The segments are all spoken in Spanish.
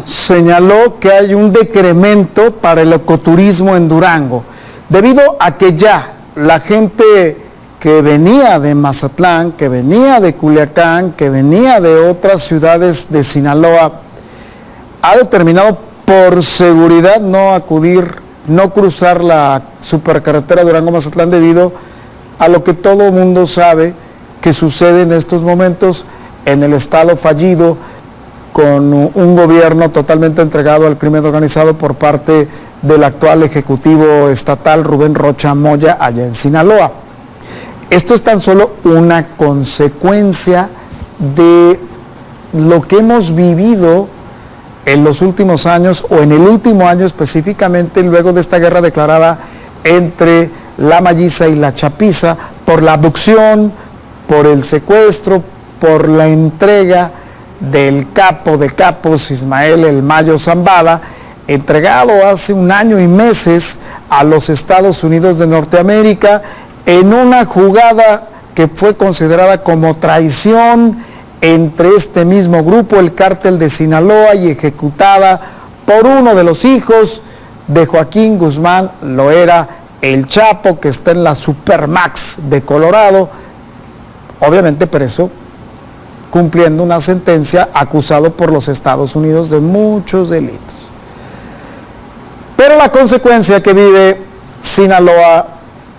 señaló que hay un decremento para el ecoturismo en Durango, debido a que ya la gente que venía de Mazatlán, que venía de Culiacán, que venía de otras ciudades de Sinaloa, ha determinado por seguridad no acudir, no cruzar la supercarretera Durango-Mazatlán, debido a lo que todo mundo sabe que sucede en estos momentos en el estado fallido, con un gobierno totalmente entregado al crimen organizado por parte del actual ejecutivo estatal Rubén Rocha Moya allá en Sinaloa. Esto es tan solo una consecuencia de lo que hemos vivido en los últimos años, o en el último año específicamente, luego de esta guerra declarada entre la Malliza y la Chapiza, por la abducción, por el secuestro, por la entrega del capo de capos Ismael El Mayo Zambada, entregado hace un año y meses a los Estados Unidos de Norteamérica, en una jugada que fue considerada como traición entre este mismo grupo, el Cártel de Sinaloa, y ejecutada por uno de los hijos de Joaquín Guzmán Loera, el Chapo, que está en la Supermax de Colorado, obviamente preso, cumpliendo una sentencia, acusado por los Estados Unidos de muchos delitos. Pero la consecuencia que vive Sinaloa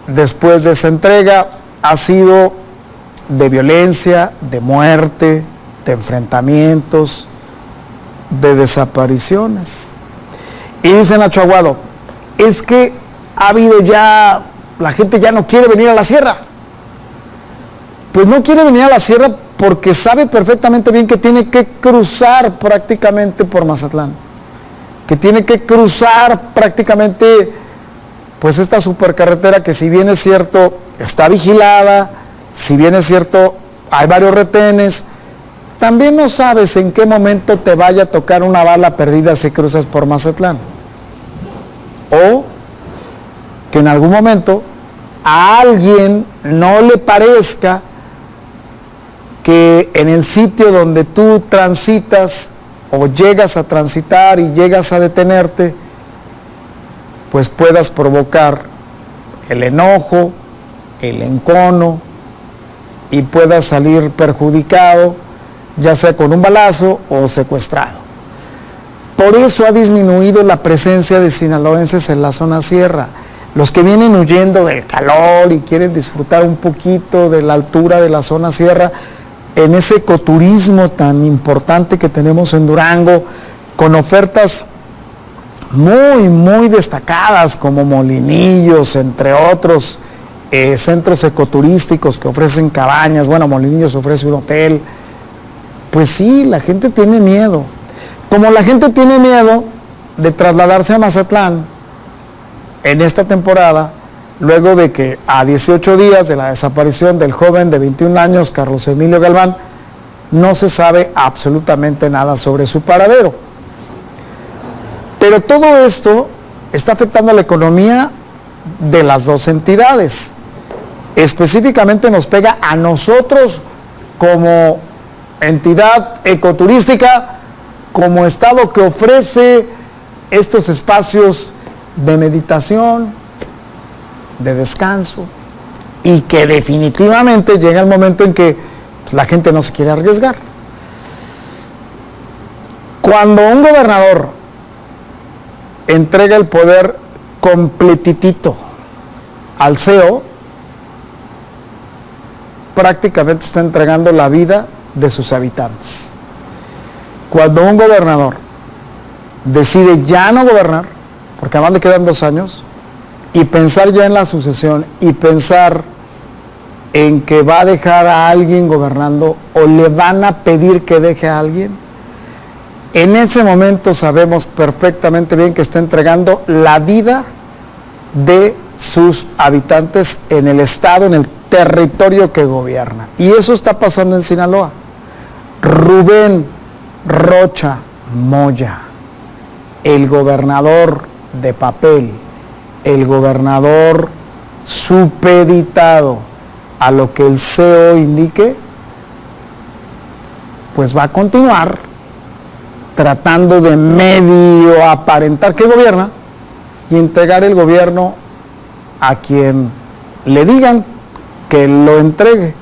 después de esa entrega ha sido de violencia, de muerte, de enfrentamientos, de desapariciones. Y dice Nacho Aguado, es que ha habido ya, la gente ya no quiere venir a la sierra. Pues no quiere venir a la sierra porque sabe perfectamente bien que tiene que cruzar prácticamente por Mazatlán, que tiene que cruzar prácticamente pues esta supercarretera, que si bien es cierto está vigilada, si bien es cierto hay varios retenes, también no sabes en qué momento te vaya a tocar una bala perdida si cruzas por Mazatlán, o que en algún momento a alguien no le parezca que en el sitio donde tú transitas o llegas a transitar y llegas a detenerte, pues puedas provocar el enojo, el encono, y puedas salir perjudicado, ya sea con un balazo o secuestrado. Por eso ha disminuido la presencia de sinaloenses en la zona sierra. Los que vienen huyendo del calor y quieren disfrutar un poquito de la altura de la zona sierra, en ese ecoturismo tan importante que tenemos en Durango, con ofertas muy destacadas como Molinillos, entre otros centros ecoturísticos que ofrecen cabañas. Bueno, Molinillos ofrece un hotel. Pues sí, la gente tiene miedo. Como la gente tiene miedo de trasladarse a Mazatlán en esta temporada, luego de que a 18 días de la desaparición del joven de 21 años, Carlos Emilio Galván, no se sabe absolutamente nada sobre su paradero. Pero todo esto está afectando a la economía de las dos entidades. Específicamente nos pega a nosotros como entidad ecoturística, como estado que ofrece estos espacios de meditación, de descanso, y que definitivamente llega el momento en que la gente no se quiere arriesgar. Cuando un gobernador entrega el poder completitito al CEO, prácticamente está entregando la vida de sus habitantes. Cuando un gobernador decide ya no gobernar, porque además le quedan 2 años, y pensar ya en la sucesión, y pensar en que va a dejar a alguien gobernando, o le van a pedir que deje a alguien, en ese momento sabemos perfectamente bien que está entregando la vida de sus habitantes en el estado, en el territorio que gobierna. Y eso está pasando en Sinaloa. Rubén Rocha Moya, el gobernador de papel, el gobernador supeditado a lo que el CEO indique, pues va a continuar tratando de medio aparentar que gobierna y entregar el gobierno a quien le digan que lo entregue.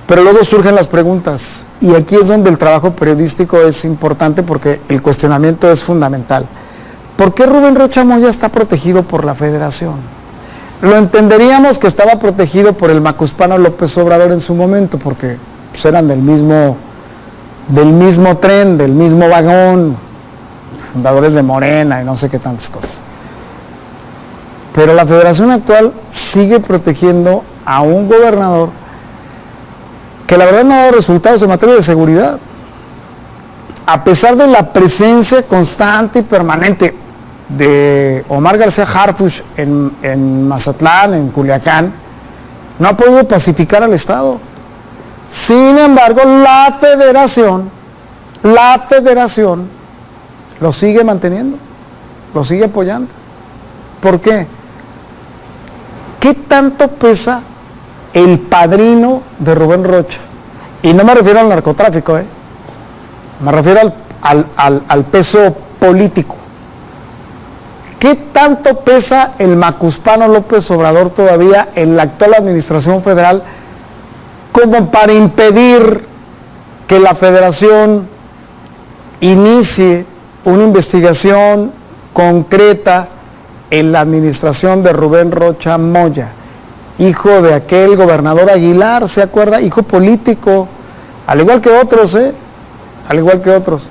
Pero luego surgen las preguntas, y aquí es donde el trabajo periodístico es importante porque el cuestionamiento es fundamental. ¿Por qué Rubén Rocha Moya está protegido por la Federación? Lo entenderíamos que estaba protegido por el macuspano López Obrador en su momento, porque pues, eran del mismo tren, del mismo vagón, fundadores de Morena y no sé qué tantas cosas. Pero la Federación actual sigue protegiendo a un gobernador que la verdad no ha dado resultados en materia de seguridad. A pesar de la presencia constante y permanente de Omar García Harfuch en Mazatlán, en Culiacán, no ha podido pacificar al Estado. Sin embargo, la Federación lo sigue manteniendo, lo sigue apoyando. ¿Por qué? ¿Qué tanto pesa el padrino de Rubén Rocha? Y no me refiero al narcotráfico, me refiero al peso político. ¿Qué tanto pesa el macuspano López Obrador todavía en la actual administración federal como para impedir que la Federación inicie una investigación concreta en la administración de Rubén Rocha Moya, hijo de aquel gobernador Aguilar, ¿se acuerda? Hijo político, al igual que otros, al igual que otros.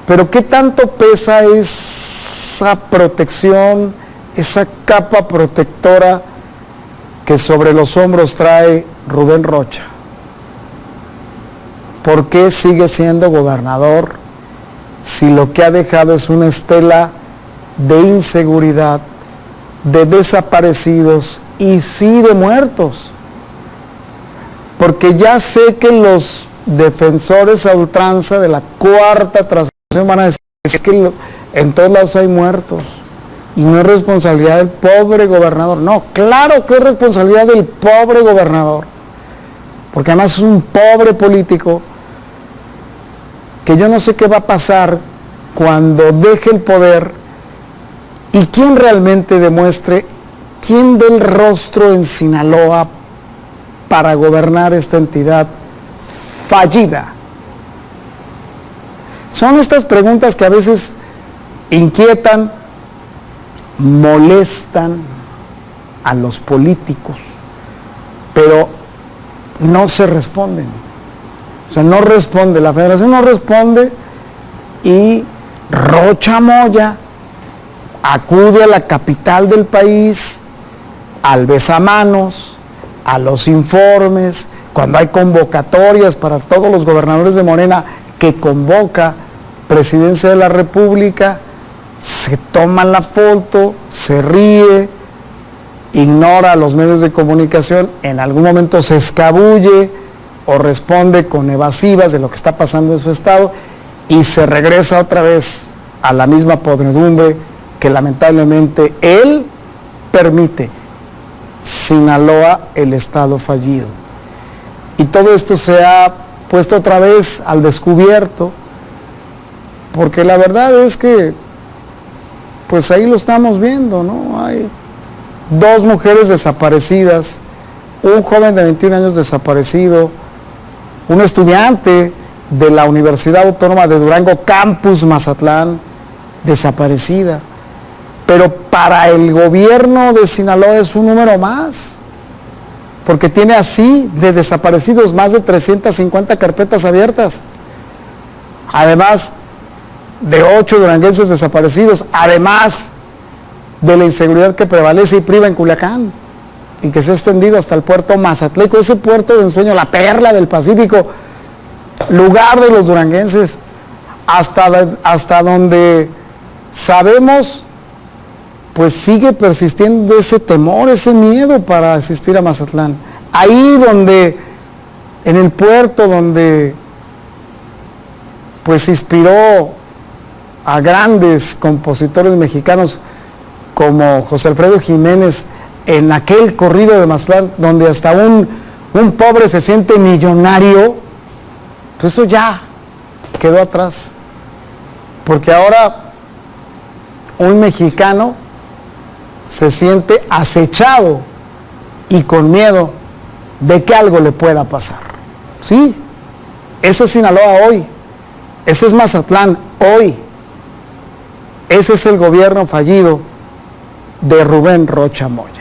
Pero ¿qué tanto pesa esa protección, esa capa protectora que sobre los hombros trae Rubén Rocha? ¿Por qué sigue siendo gobernador si lo que ha dejado es una estela de inseguridad, de desaparecidos y sí de muertos? Porque ya sé que los defensores a ultranza de la cuarta transformación van a decir que en todos lados hay muertos y no es responsabilidad del pobre gobernador. No, claro que es responsabilidad del pobre gobernador, porque además es un pobre político que yo no sé qué va a pasar cuando deje el poder y quién realmente demuestre, quién dé el rostro en Sinaloa para gobernar esta entidad fallida. Son estas preguntas que a veces inquietan, molestan a los políticos, pero no se responden. O sea, no responde, la Federación no responde y Rocha Moya acude a la capital del país, al besamanos, a los informes, cuando hay convocatorias para todos los gobernadores de Morena que convoca Presidencia de la República, se toma la foto, se ríe, ignora a los medios de comunicación, en algún momento se escabulle o responde con evasivas de lo que está pasando en su estado y se regresa otra vez a la misma podredumbre que lamentablemente él permite. Sinaloa, el estado fallido. Y todo esto se ha puesto otra vez al descubierto, porque la verdad es que pues ahí lo estamos viendo, ¿no? Hay 2 mujeres desaparecidas, un joven de 21 años desaparecido, un estudiante de la Universidad Autónoma de Durango, Campus Mazatlán, desaparecida. Pero para el gobierno de Sinaloa es un número más, porque tiene así de desaparecidos más de 350 carpetas abiertas, además de 8 duranguenses desaparecidos, además de la inseguridad que prevalece y priva en Culiacán y que se ha extendido hasta el puerto Mazatleco, ese puerto de ensueño, la perla del Pacífico, lugar de los duranguenses, hasta donde sabemos, pues sigue persistiendo ese temor, ese miedo para asistir a Mazatlán. Ahí donde, en el puerto donde pues inspiró a grandes compositores mexicanos como José Alfredo Jiménez, en aquel corrido de Mazatlán, donde hasta un pobre se siente millonario, pues eso ya quedó atrás. Porque ahora un mexicano se siente acechado y con miedo de que algo le pueda pasar. Sí, ese es Sinaloa hoy, ese es Mazatlán hoy, ese es el gobierno fallido de Rubén Rocha Moya.